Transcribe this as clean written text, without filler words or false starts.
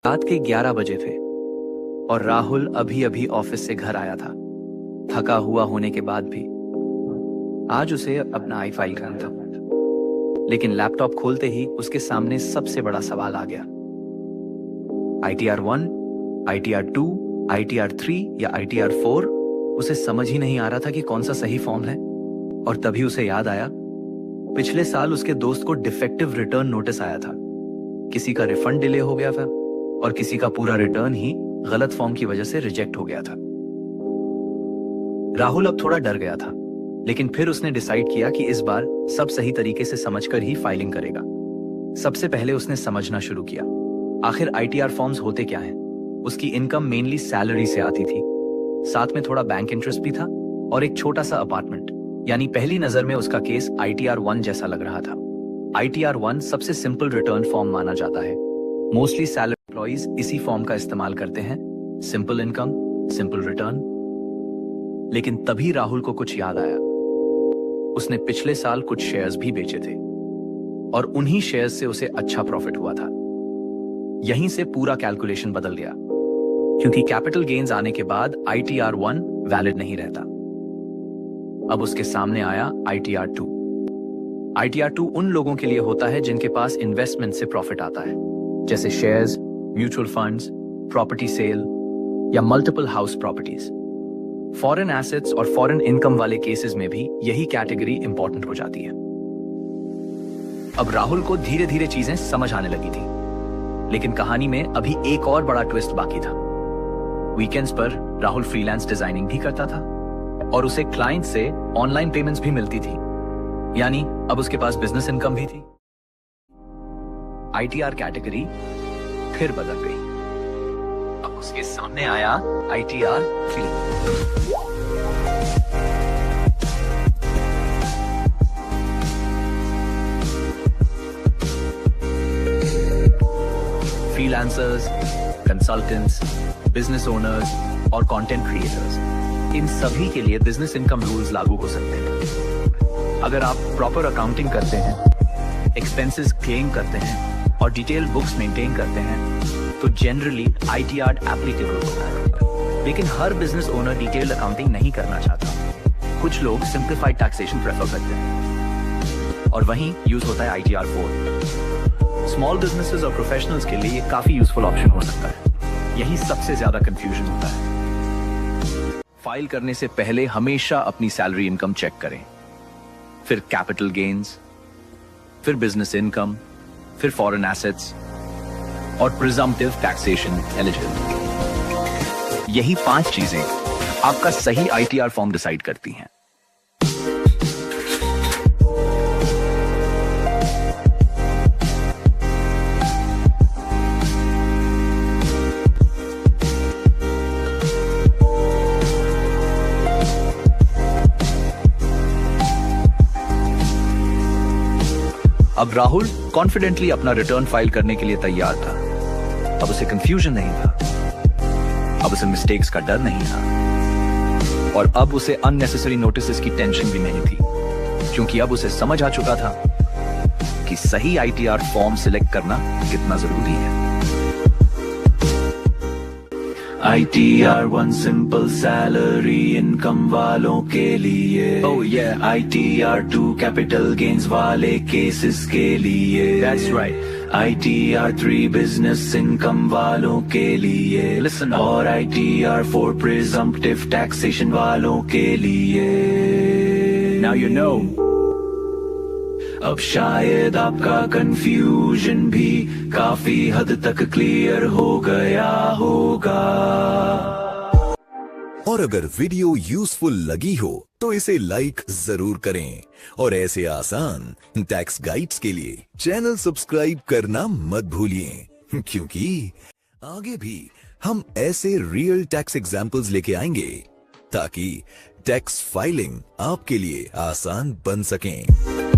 रात के 11 बजे थे और राहुल अभी अभी ऑफिस से घर आया था, थका हुआ होने के बाद भी। आज उसे अपना आई फाइल करना था, लेकिन लैपटॉप खोलते ही उसके सामने सबसे बड़ा सवाल आ गया। ITR1, ITR2, ITR3 या ITR4 उसे समझ ही नहीं आ रहा था कि कौन सा सही फॉर्म है। और तभी उसे याद आया, पिछले साल उसके दोस्त को डिफेक्टिव रिटर्न नोटिस आया था। किसी का रिफंड डिले हो गया था और किसी का पूरा रिटर्न ही गलत फॉर्म की वजह से रिजेक्ट हो गया था। राहुल अब थोड़ा डर गया था, लेकिन फिर उसने डिसाइड किया कि इस बार सब सही तरीके से समझकर ही फाइलिंग करेगा। सबसे पहले उसने समझना शुरू किया, आखिर ITR फॉर्म्स होते क्या हैं। उसकी इनकम मेनली सैलरी से आती थी, साथ में थोड़ा बैंक इंटरेस्ट भी था और एक छोटा सा अपार्टमेंट। यानी पहली नजर में उसका केस ITR1 जैसा लग रहा था। ITR1 सबसे सिंपल रिटर्न फॉर्म माना जाता है। मोस्टली सैलरी एम्प्लॉइज इसी फॉर्म का इस्तेमाल करते हैं। Simple income, simple return. लेकिन तभी राहुल को कुछ याद आया। उसने पिछले साल कुछ शेयर्स भी बेचे थे और उन्हीं शेयर्स से उसे अच्छा प्रॉफिट हुआ था। यहीं से पूरा कैलकुलेशन बदल गया, क्योंकि कैपिटल गेन्स आने के बाद ITR1 वैलिड नहीं रहता। अब उसके सामने आया ITR2। ITR2 उन लोगों के लिए होता है जिनके पास इन्वेस्टमेंट से प्रॉफिट आता है, जैसे shares, mutual funds, property sale या multiple house properties. Foreign assets और फॉरेन इनकम वाले केसेस में भी यही कैटेगरी इंपॉर्टेंट हो जाती है। अब राहुल को धीरे धीरे चीजें समझ आने लगी थी, लेकिन कहानी में अभी एक और बड़ा ट्विस्ट बाकी था। वीकेंड्स पर राहुल फ्रीलांस डिजाइनिंग भी करता था और उसे क्लाइंट से ऑनलाइन पेमेंट्स भी मिलती थी। यानी अब उसके पास बिजनेस इनकम भी थी। ITR कैटेगरी फिर बदल गई। अब उसके सामने आया ITR3। Freelancers, consultants, business owners और कंटेंट क्रिएटर्स, इन सभी के लिए बिजनेस इनकम रूल्स लागू हो सकते हैं। अगर आप प्रॉपर अकाउंटिंग करते हैं, एक्सपेंसेस क्लेम करते हैं और डिटेल बुक्स मेंटेन करते हैं, तो जनरली ITR एप्लीकेबल होता है। लेकिन हर बिजनेस ओनर डिटेल अकाउंटिंग नहीं करना चाहता। कुछ लोग सिंप्लीफाइड टैक्सेशन प्रेफर करते हैं और वहीं यूज होता है ITR4। स्मॉल बिजनेसेस और प्रोफेशनल्स के लिए ये काफी यूजफुल ऑप्शन हो सकता है। यही सबसे ज्यादा कंफ्यूजन होता है। फाइल करने से पहले हमेशा अपनी सैलरी इनकम चेक करें, फिर कैपिटल गेन्स, फिर बिजनेस इनकम, फिर फॉरेन एसेट्स और प्रिजम्पटिव टैक्सेशन एलिजिबिलिटी। यही 5 चीजें आपका सही ITR फॉर्म डिसाइड करती हैं। अब राहुल कॉन्फिडेंटली अपना रिटर्न फाइल करने के लिए तैयार था। अब उसे कंफ्यूजन नहीं था, अब उसे मिस्टेक्स का डर नहीं था और अब उसे अननेसेसरी नोटिसेस की टेंशन भी नहीं थी, क्योंकि अब उसे समझ आ चुका था कि सही ITR फॉर्म सिलेक्ट करना कितना जरूरी है। ITR1 सिंपल सैलरी इनकम वालों के लिए। Oh yeah. ITR2 capital gains वाले केसेस के लिए। That's right. ITR3 business income वालों के लिए। Listen up. और ITR4 प्रिजम्पटिव टैक्सेशन वालों के लिए। Now you know. अब शायद आपका कंफ्यूजन भी काफी हद तक क्लियर हो गया होगा। और अगर वीडियो यूजफुल लगी हो तो इसे लाइक जरूर करें और ऐसे आसान टैक्स गाइड्स के लिए चैनल सब्सक्राइब करना मत भूलिए, क्योंकि आगे भी हम ऐसे रियल टैक्स एग्जाम्पल्स लेके आएंगे ताकि टैक्स फाइलिंग आपके लिए आसान बन सकें।